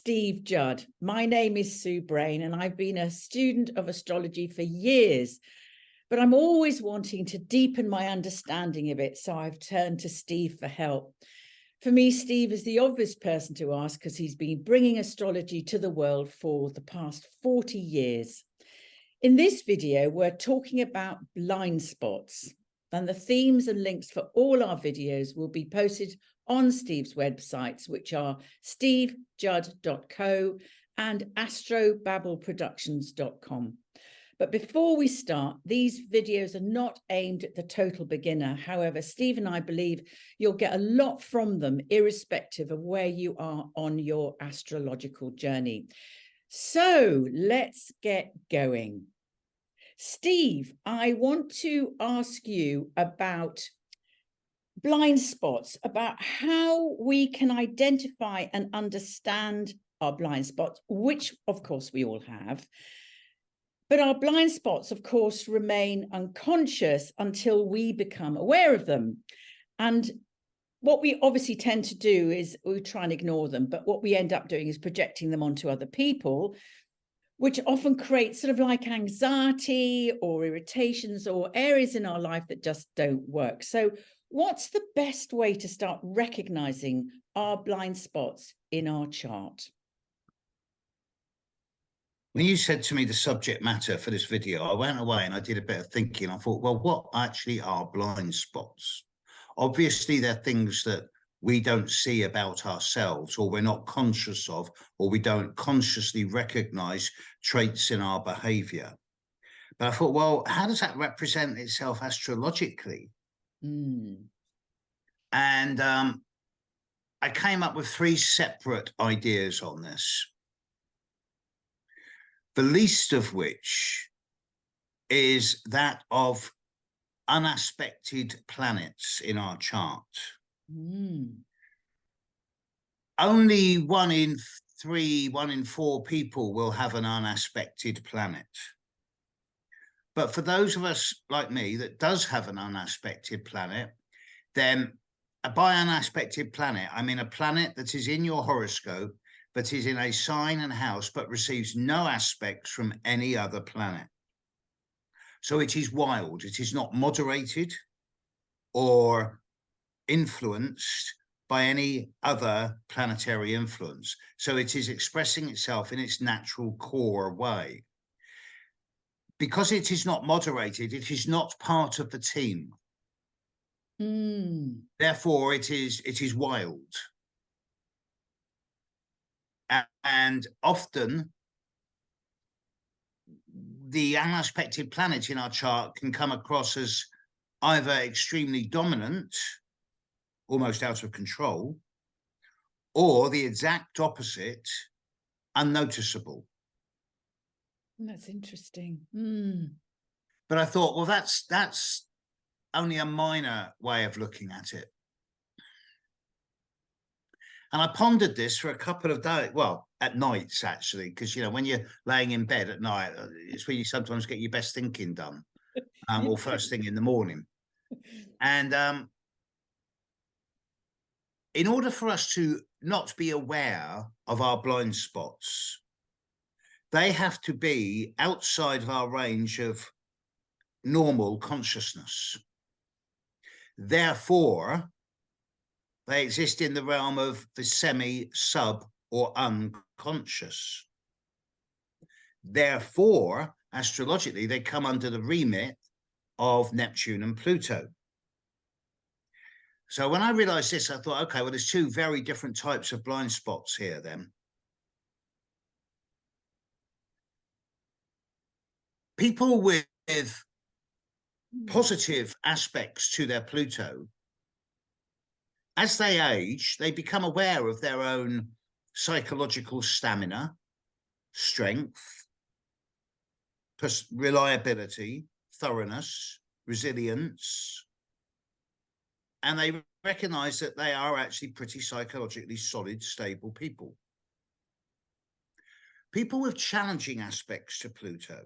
Steve Judd. My name is Sue Brain, and I've been a student of astrology for years, but I'm always wanting to deepen my understanding of it, so I've turned to Steve for help. For me, Steve is the obvious person to ask because he's been bringing astrology to the world for the past 40 years. In this video, we're talking about blind spots, and the themes and links for all our videos will be posted on Steve's websites, which are stevejudd.co and astrobabbleproductions.com. But before we start, these videos are not aimed at the total beginner. However, Steve and I believe you'll get a lot from them, irrespective of where you are on your astrological journey. So let's get going. Steve, I want to ask you about blind spots, about how we can identify and understand our blind spots, which of course we all have. But our blind spots, of course, remain unconscious until we become aware of them. And what we obviously tend to do is we try and ignore them, but what we end up doing is projecting them onto other people, which often creates sort of like anxiety or irritations or areas in our life that just don't work. So what's the best way to start recognizing our blind spots in our chart? When you said to me the subject matter for this video, I went away and I did a bit of thinking. I thought, well, what actually are blind spots? Obviously, they're things that we don't see about ourselves, or we're not conscious of, or we don't consciously recognize traits in our behavior. But I thought, well, how does that represent itself astrologically? And I came up with three separate ideas on this. The least of which is that of unaspected planets in our chart. Only 1 in 3, 1 in 4 people will have an unaspected planet. But for those of us like me that does have an unaspected planet, then by unaspected planet, I mean a planet that is in your horoscope, but is in a sign and house, but receives no aspects from any other planet. So it is wild. It is not moderated or influenced by any other planetary influence. So it is expressing itself in its natural core way. Because it is not moderated, it is not part of the team. Therefore, it is wild. And often the unaspected planet in our chart can come across as either extremely dominant, almost out of control, or the exact opposite, unnoticeable. That's interesting. But I thought, well, that's only a minor way of looking at it. And I pondered this for a couple of days, well, at nights, actually, because, you know, when you're laying in bed at night, it's when you sometimes get your best thinking done, or first thing in the morning. And in order for us to not be aware of our blind spots, they have to be outside of our range of normal consciousness. Therefore, they exist in the realm of the semi, sub, or unconscious. Therefore, astrologically, they come under the remit of Neptune and Pluto. So when I realized this, I thought, okay, well, there's two very different types of blind spots here then. People with positive aspects to their Pluto, as they age, they become aware of their own psychological stamina, strength, reliability, thoroughness, resilience, and they recognize that they are actually pretty psychologically solid, stable people. People with challenging aspects to Pluto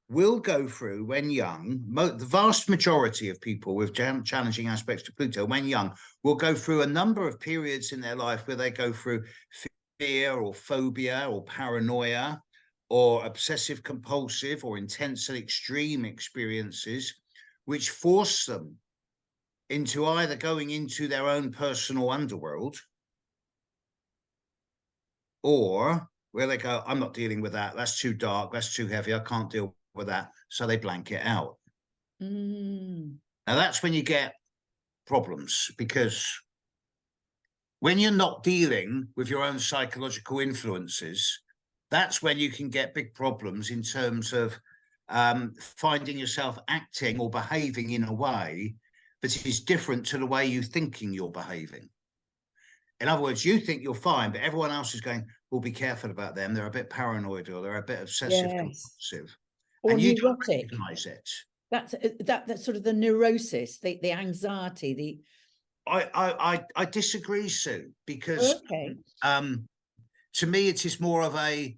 will go through, when young, the vast majority of people with challenging aspects to Pluto, when young, will go through a number of periods in their life where they go through fear or phobia or paranoia or obsessive compulsive or intense and extreme experiences, which force them into either going into their own personal underworld, or where they go, I'm not dealing with that. That's too dark. That's too heavy. I can't deal with that. So they blank it out. Now that's when you get problems, because when you're not dealing with your own psychological influences, that's when you can get big problems in terms of finding yourself acting or behaving in a way that is different to the way you're thinking you're behaving. In other words, you think you're fine, but everyone else is going, well, be careful about them. They're a bit paranoid, or they're a bit obsessive compulsive. Or and you neurotic. don't recognize it. That's sort of the neurosis, the anxiety, the I disagree, Sue, because to me it is more of a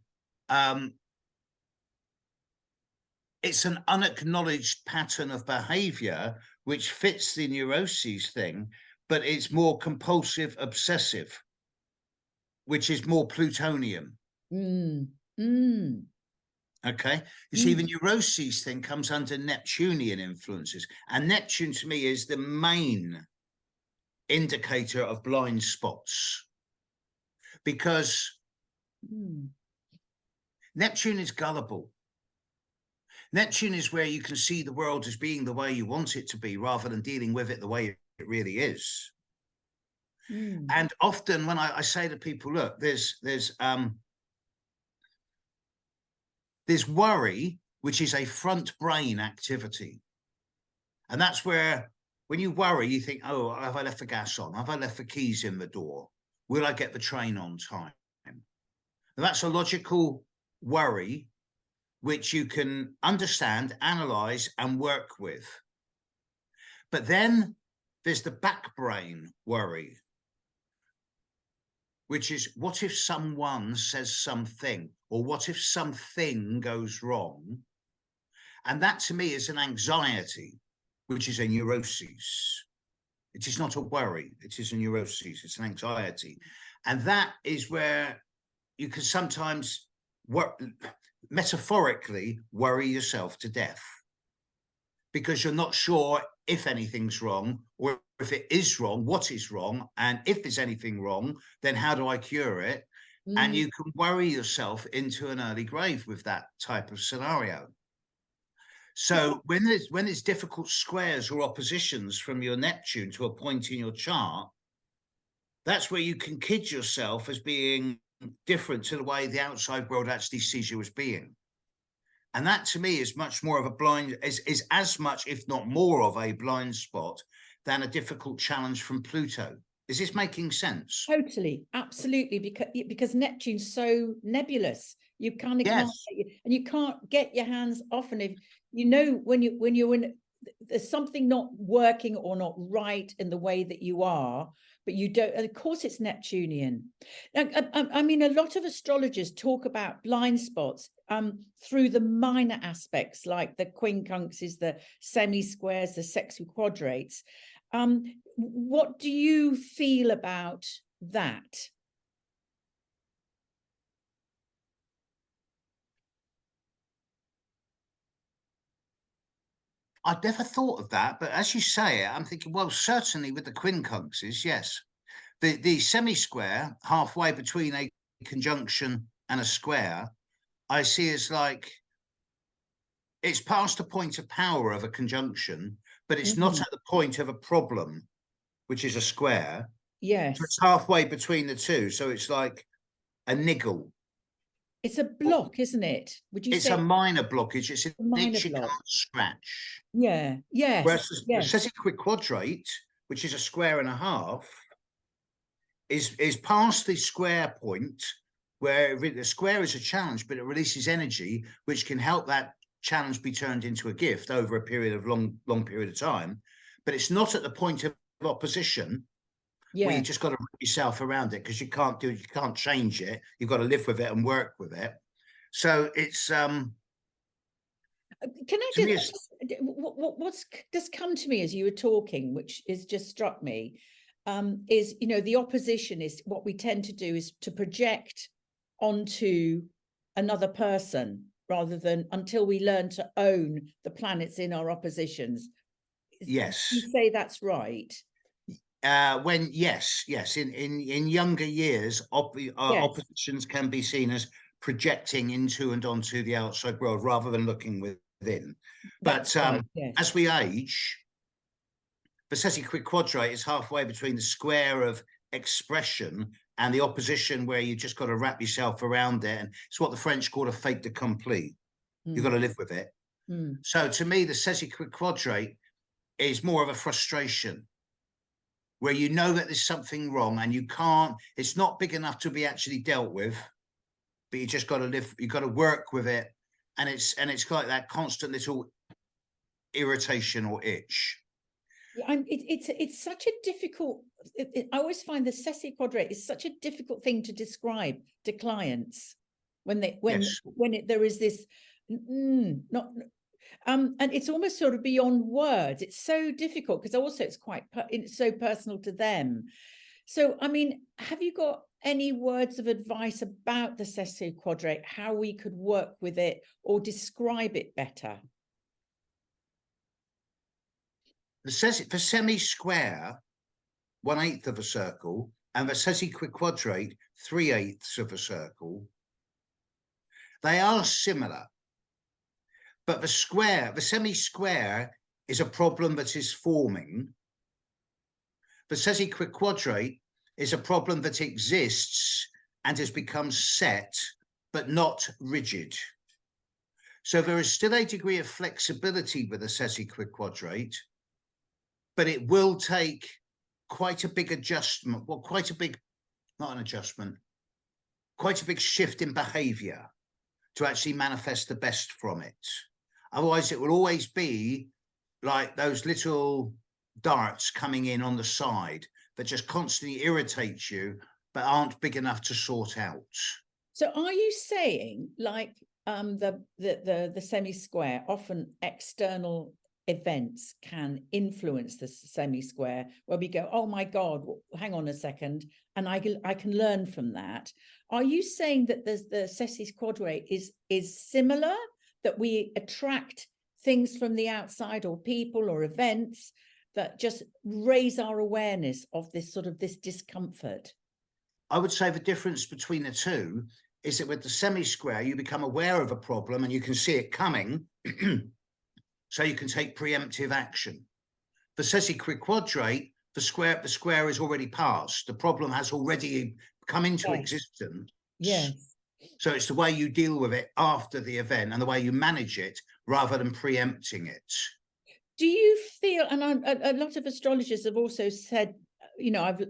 it's an unacknowledged pattern of behavior which fits the neuroses thing, but it's more compulsive obsessive, which is more plutonian. Okay, you see, the neuroses thing comes under Neptunian influences, and Neptune to me is the main indicator of blind spots, because Neptune is gullible. Neptune is where you can see the world as being the way you want it to be, rather than dealing with it the way it really is. And often when I say to people, look, there's worry, which is a front brain activity. And that's where, when you worry, you think, oh, have I left the gas on? Have I left the keys in the door? Will I get the train on time? And that's a logical worry, which you can understand, analyze, and work with. But then there's the back brain worry, which is, what if someone says something, or what if something goes wrong? And that to me is an anxiety, which is a neurosis. It is not a worry, it is a neurosis, it's an anxiety. And that is where you can sometimes metaphorically worry yourself to death, because you're not sure if anything's wrong, or if it is wrong, what is wrong, and if there's anything wrong, then how do I cure it? And you can worry yourself into an early grave with that type of scenario. So when there's difficult squares or oppositions from your Neptune to a point in your chart, that's where you can kid yourself as being different to the way the outside world actually sees you as being. And that to me is much more of a blind, is as much, if not more, of a blind spot than a difficult challenge from Pluto. Is this making sense? Totally, absolutely, because Neptune's so nebulous. You kind of can't, and you can't get your hands off. And if you know when you're in, there's something not working or not right in the way that you are, but you don't. And of course, it's Neptunian. I mean, a lot of astrologers talk about blind spots through the minor aspects, like the quincunxes, the semi-squares, the sexquadrates. What do you feel about that? I'd never thought of that, but as you say it, I'm thinking, well, certainly with the quincunxes, yes. The semi-square, halfway between a conjunction and a square, I see as like, it's past the point of power of a conjunction, but it's not at the point of a problem, which is a square. Yes. So it's halfway between the two. So it's like a niggle. It's a block, isn't it? Would you say? It's a minor blockage. It's a itch you can't scratch. Yeah, yes. Whereas the sesquiquadrate, which is a square and a half, is past the square point, where the square is a challenge, but it releases energy, which can help that challenge be turned into a gift over a period of long period of time. But it's not at the point of opposition, where you just got to wrap yourself around it, because you can't change it. You've got to live with it and work with it. So it's can I just what's just come to me as you were talking, which is just struck me, is, you know, the opposition is what we tend to do is to project onto another person rather than until we learn to own the planets in our oppositions. Yes. You say that's right. Yes, in younger years, Yes. oppositions can be seen as projecting into and onto the outside world rather than looking within. That's But right, yes. as we age, the sesquiquadrate quadrate is halfway between the square of expression and the opposition, where you just got to wrap yourself around it. And it's what the French call a fait accompli. You've got to live with it. So to me, the sesquiquadrate quadrate is more of a frustration, where you know that there's something wrong and you can't, it's not big enough to be actually dealt with, but you just got to live, you've got to work with it. And it's like that constant little irritation or itch. It's such a difficult, I always find the sesquiquadrate is such a difficult thing to describe to clients when there is this not and it's almost sort of beyond words. It's so difficult because also it's so personal to them. So, I mean, have you got any words of advice about the sesquiquadrate, how we could work with it or describe it better? The semi-square, 1/8 of a circle, and the sesquiquadrate, 3/8 of a circle, they are similar. But the semi-square is a problem that is forming. The sesquiquadrate is a problem that exists and has become set, but not rigid. So there is still a degree of flexibility with the sesquiquadrate, but it will take quite a big adjustment. Well, quite a big shift in behavior to actually manifest the best from it. Otherwise, it will always be like those little darts coming in on the side that just constantly irritate you, but aren't big enough to sort out. So are you saying, like, the semi-square, often external events can influence the semi-square, where we go, oh my God, hang on a second, and I can learn from that. Are you saying that the sesquiquadrate is similar, that we attract things from the outside or people or events that just raise our awareness of this discomfort? I would say the difference between the two is that with the semi-square, you become aware of a problem and you can see it coming, so you can take preemptive action. The sesquiquadrate, the square is already passed. The problem has already come into existence. Yes. So it's the way you deal with it after the event and the way you manage it rather than preempting it. Do you feel, and a lot of astrologers have also said, you know, I've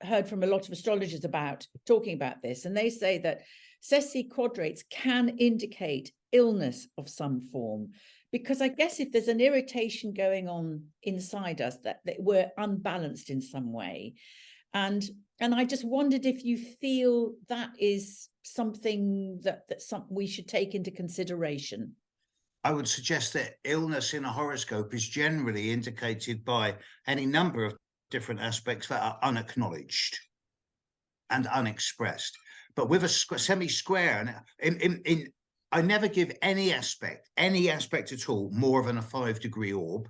heard from a lot of astrologers talking about this, and they say that sesquiquadrates can indicate illness of some form, because I guess if there's an irritation going on inside us, that we're unbalanced in some way. And I just wondered if you feel that is something that we should take into consideration. I would suggest that illness in a horoscope is generally indicated by any number of different aspects that are unacknowledged and unexpressed. But with a semi-square, I never give any aspect at all more than a 5-degree orb.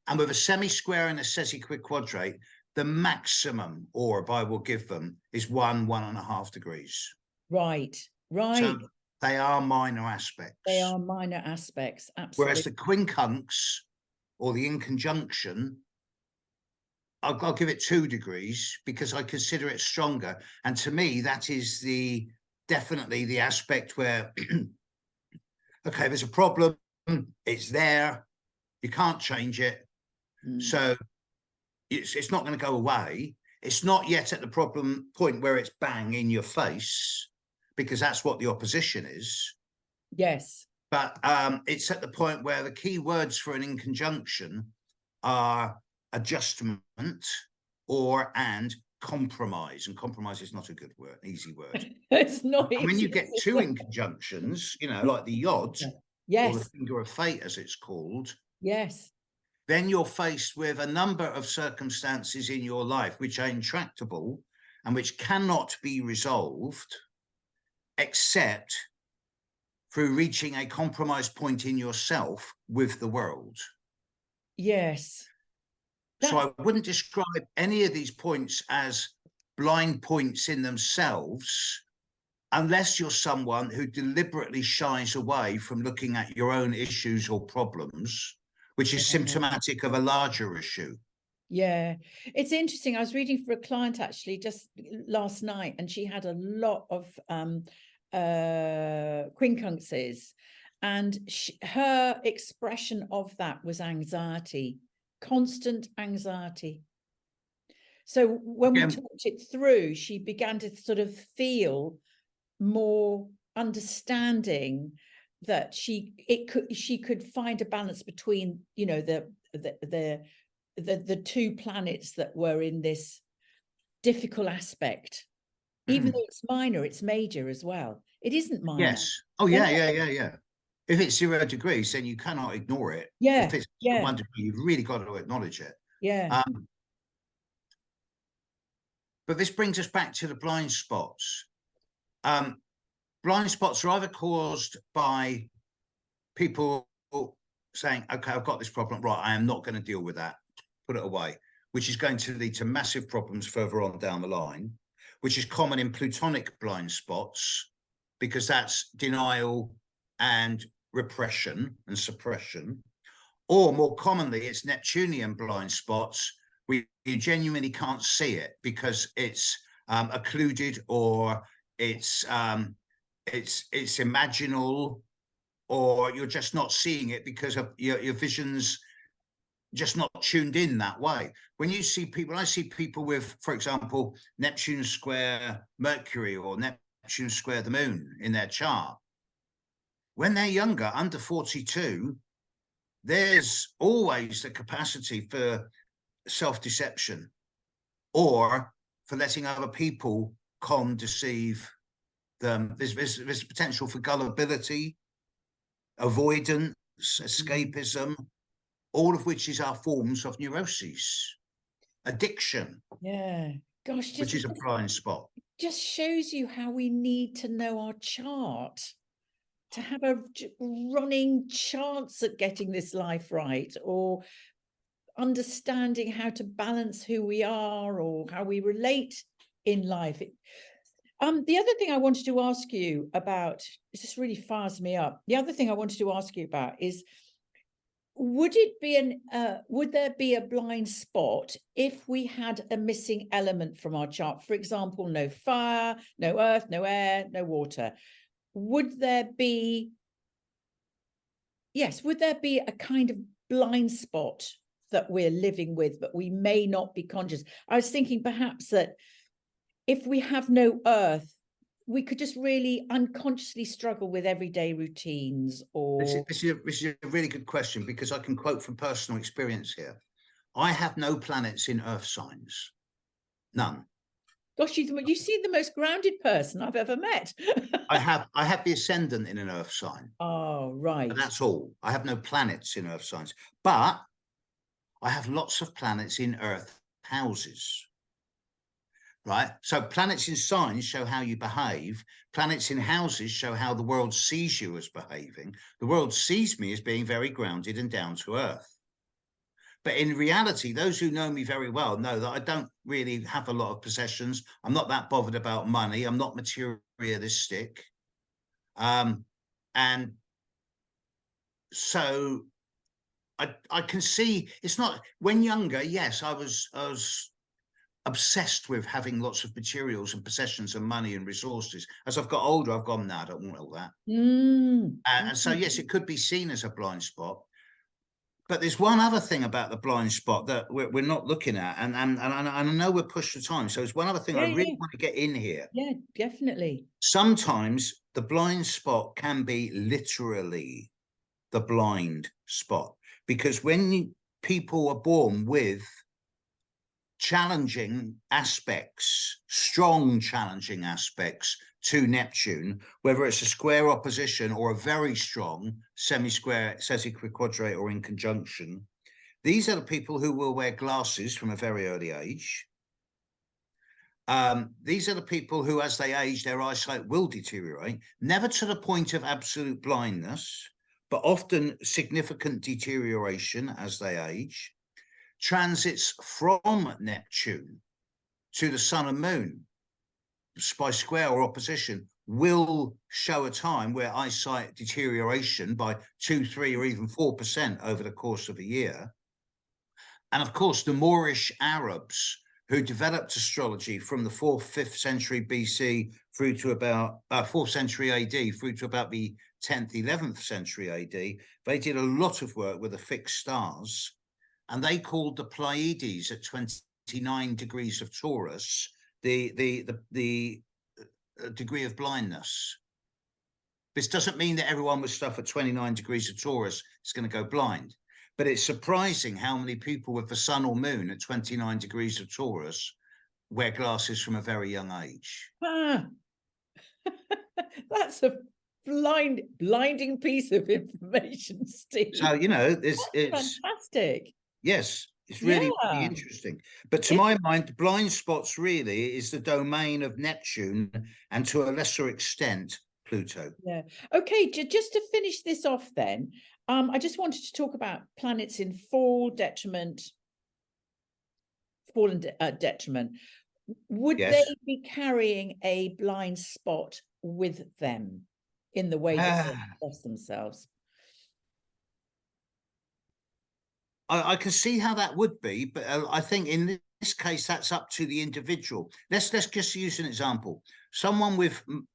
And with a semi-square and a sesquiquadrate, the maximum orb I will give them is 1.5 degrees. Right. So they are minor aspects. They are minor aspects, absolutely. Whereas the quincunx or the inconjunction, I'll give it 2 degrees because I consider it stronger. And to me, that is definitely the aspect where, okay, there's a problem, it's there, you can't change it. So it's not going to go away. It's not yet at the problem point where it's bang in your face, because that's what the opposition is. Yes. But it's at the point where the key words for an inconjunction are adjustment and compromise. And compromise is not a good word, easy word. It's not. And when you get 2 inconjunctions, you know, like the Yod, yes, or the finger of fate, as it's called. Yes. then you're faced with a number of circumstances in your life which are intractable and which cannot be resolved except through reaching a compromise point in yourself with the world. Yes. So I wouldn't describe any of these points as blind points in themselves, unless you're someone who deliberately shies away from looking at your own issues or problems, which is symptomatic of a larger issue. Yeah, it's interesting. I was reading for a client actually just last night, and she had a lot of quincunxes, and her expression of that was anxiety, constant anxiety. So when we talked it through, she began to sort of feel more understanding that she could find a balance between, you know, the two planets that were in this difficult aspect. Even though it's minor, it's major as well. It isn't minor. Yes. Oh, yeah. If it's 0 degrees, then you cannot ignore it. Yeah. If it's 1 degree, you've really got to acknowledge it. Yeah. But this brings us back to the blind spots. Blind spots are either caused by people saying, okay, I've got this problem, right, I am not going to deal with that, put it away, which is going to lead to massive problems further on down the line, which is common in plutonic blind spots, because that's denial and repression and suppression. Or more commonly, it's Neptunian blind spots, where you genuinely can't see it because it's occluded, or it's imaginal, or you're just not seeing it because of your vision's just not tuned in that way. When you see people, I see people with, for example, Neptune square Mercury or Neptune square the moon in their chart. When they're younger, under 42, there's always the capacity for self-deception or for letting other people deceive them. There's potential for gullibility, avoidance, escapism, all of which is our forms of neuroses, addiction. Yeah. Gosh, which is a blind spot. Just shows you how we need to know our chart to have a running chance at getting this life right, or understanding how to balance who we are or how we relate in life. The other thing I wanted to ask you about, it just really fires me up. The other thing I wanted to ask you about is, would there be a blind spot if we had a missing element from our chart? For example, no fire, no earth, no air, no water. Would there be a kind of blind spot that we're living with, but we may not be conscious? I was thinking perhaps that if we have no earth, we could just really unconsciously struggle with everyday routines. Or this is a really good question, because I can quote from personal experience here. I have no planets in earth signs, none. Gosh, you seem the most grounded person I've ever met. I have the ascendant in an earth sign. Oh, right. But that's all. I have no planets in earth signs, but I have lots of planets in earth houses. Right? So planets in signs show how you behave. Planets in houses show how the world sees you as behaving. The world sees me as being very grounded and down to earth. But in reality, those who know me very well know that I don't really have a lot of possessions. I'm not that bothered about money. I'm not materialistic. And so I can see it's not, when younger, yes, I was obsessed with having lots of materials and possessions and money and resources. As I've got older, I've gone, no, I don't want all that. And so, yes, it could be seen as a blind spot. But there's one other thing about the blind spot that we're not looking at, and I know we're pushed for time. So there's one other thing I really want to get in here. Yeah, definitely. Sometimes the blind spot can be literally the blind spot, because when people are born with challenging aspects, strong challenging aspects to Neptune, whether it's a square opposition or a very strong semi-square, sesquiquadrate, or in conjunction, These are the people who will wear glasses from a very early age. These are the people who, as they age, their eyesight will deteriorate, never to the point of absolute blindness, but often significant deterioration as they age. Transits from Neptune to the sun and moon by square or opposition will show a time where eyesight deterioration by 2, 3, or even 4% over the course of a year. And of course, the Moorish Arabs who developed astrology from the 4th, 5th century BC through to about 4th century AD through to about the 10th, 11th century AD, they did a lot of work with the fixed stars, and they called the Pleiades at 29 degrees of Taurus the degree of blindness. This doesn't mean that everyone with stuff at 29 degrees of Taurus is going to go blind. But it's surprising how many people with the sun or moon at 29 degrees of Taurus wear glasses from a very young age. Ah, that's a blinding piece of information, Steve. So, you know, it's fantastic. Yes, it's really, really interesting. But to my mind, the blind spots really is the domain of Neptune and to a lesser extent, Pluto. Yeah. Okay, just to finish this off then, I just wanted to talk about planets in fall, detriment. Would they be carrying a blind spot with them in the way that they express themselves? I can see how that would be, but I think in this case, that's up to the individual. Let's just use an example. Someone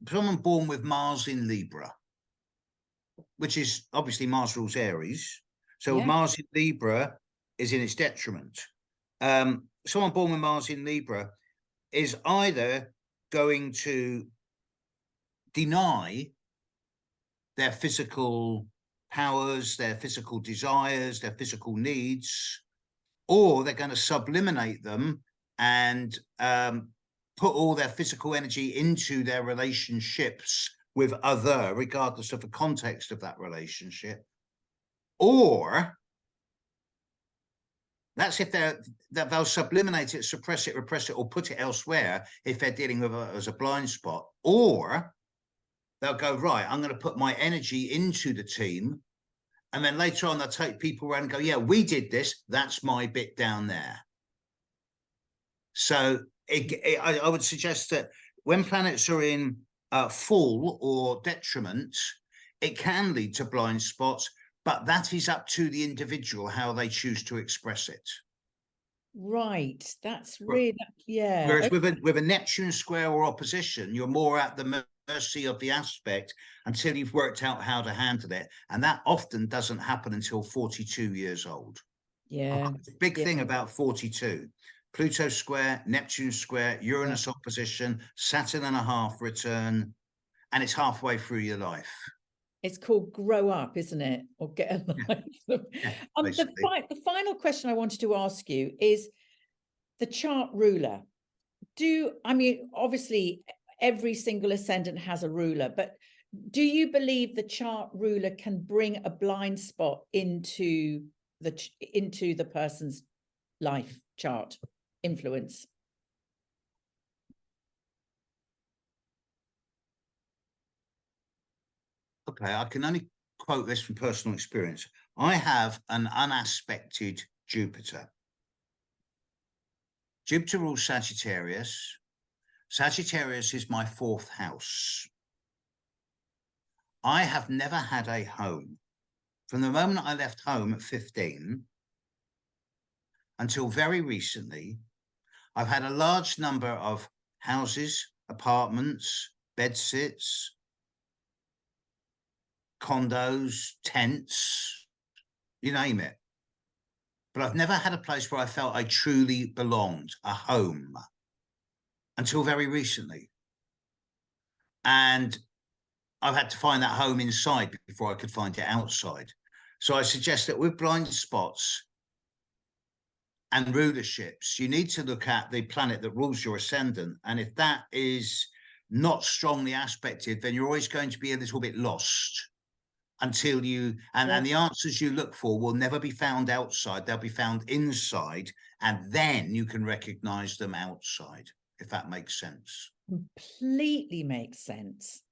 born with Mars in Libra, which is obviously Mars rules Aries. So Mars in Libra is in its detriment. Someone born with Mars in Libra is either going to deny their physical powers, their physical desires, their physical needs, or they're going to subliminate them and put all their physical energy into their relationships with other, regardless of the context of that relationship. Or that's if they'll subliminate it, suppress it, repress it, or put it elsewhere if they're dealing with it as a blind spot. Or they'll go, right, I'm going to put my energy into the team. And then later on, they'll take people around and go, yeah, we did this. That's my bit down there. So I would suggest that when planets are in fall or detriment, it can lead to blind spots, but that is up to the individual how they choose to express it. Right. That's really, yeah. Whereas with a Neptune square or opposition, you're more at the mercy of the aspect until you've worked out how to handle it. And that often doesn't happen until 42 years old. Yeah. Big thing about 42. Pluto square, Neptune square, Uranus opposition, Saturn and a half return, and it's halfway through your life. It's called grow up, isn't it? Or get a life. The final question I wanted to ask you is the chart ruler. Obviously, every single ascendant has a ruler, but do you believe the chart ruler can bring a blind spot into the person's life chart influence? Okay, I can only quote this from personal experience. I have an unaspected Jupiter. Jupiter rules Sagittarius. Sagittarius is my 4th house. I have never had a home. From the moment I left home at 15 until very recently, I've had a large number of houses, apartments, bedsits, condos, tents, you name it. But I've never had a place where I felt I truly belonged, a home, until very recently. And I've had to find that home inside before I could find it outside. So I suggest that with blind spots and rulerships, you need to look at the planet that rules your ascendant. And if that is not strongly aspected, then you're always going to be a little bit lost. until you, and Yeah. the answers you look for will never be found outside, they'll be found inside, and then you can recognize them outside, if that makes sense. Completely makes sense.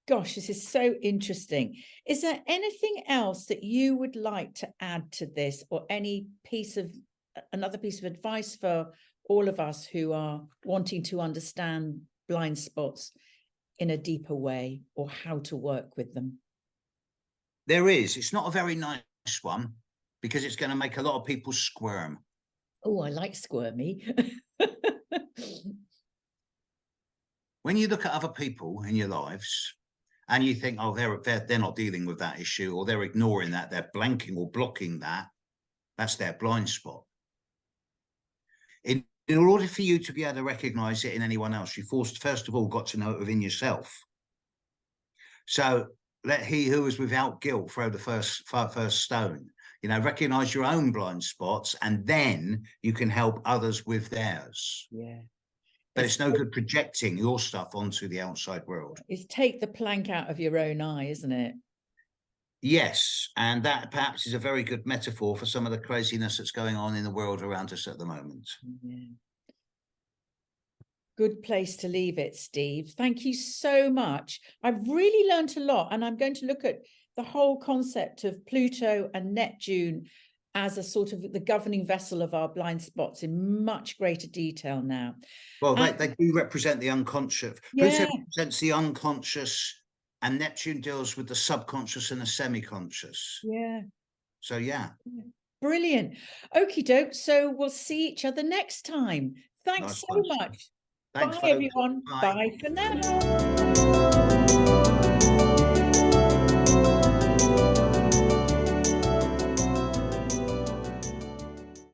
Gosh, this is so interesting. Is there anything else that you would like to add to this, or any another piece of advice for all of us who are wanting to understand blind spots in a deeper way, or how to work with them? There is. It's not a very nice one, because it's going to make a lot of people squirm. Oh, I like squirmy. When you look at other people in your lives and you think, oh, they're not dealing with that issue, or they're ignoring that, they're blanking or blocking that, that's their blind spot. In order for you to be able to recognize it in anyone else, you first of all got to know it within yourself. So let he who is without guilt throw the first stone. You know, recognize your own blind spots, and then you can help others with theirs. Yeah. But it's no good projecting your stuff onto the outside world. It's take the plank out of your own eye, isn't it? Yes, and that perhaps is a very good metaphor for some of the craziness that's going on in the world around us at the moment. Yeah. Good place to leave it, Steve. Thank you so much. I've really learned a lot, and I'm going to look at the whole concept of Pluto and Neptune as a sort of the governing vessel of our blind spots in much greater detail now. Well, they do represent the unconscious. Yeah. Pluto represents the unconscious, and Neptune deals with the subconscious and the semi-conscious. Yeah. So, yeah. Brilliant. Okie doke. So we'll see each other next time. Thanks Nice so one. much. Thanks, Bye, folks. everyone. Bye. Bye for now.